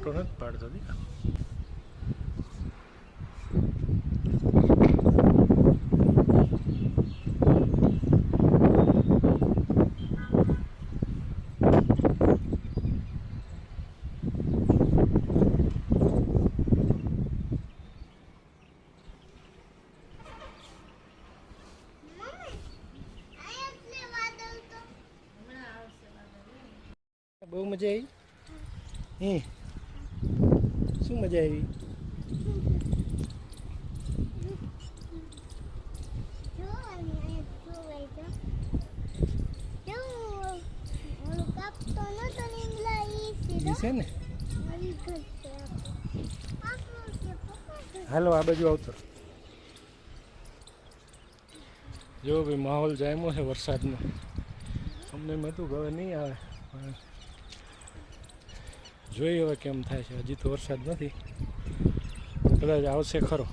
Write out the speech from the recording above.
Photo નથી પાડતો દીકા. બહુ મજા આવી. શું મજા આવી? છે ને હાલો આ બાજુ આવતો. જો ભાઈ માહોલ જામ્યો છે વરસાદનો. અમને એમ હતું કે હવે નહીં આવે, પણ જોઈએ હવે કેમ થાય છે. હજી તો વરસાદ નથી, કદાચ આવશે ખરો.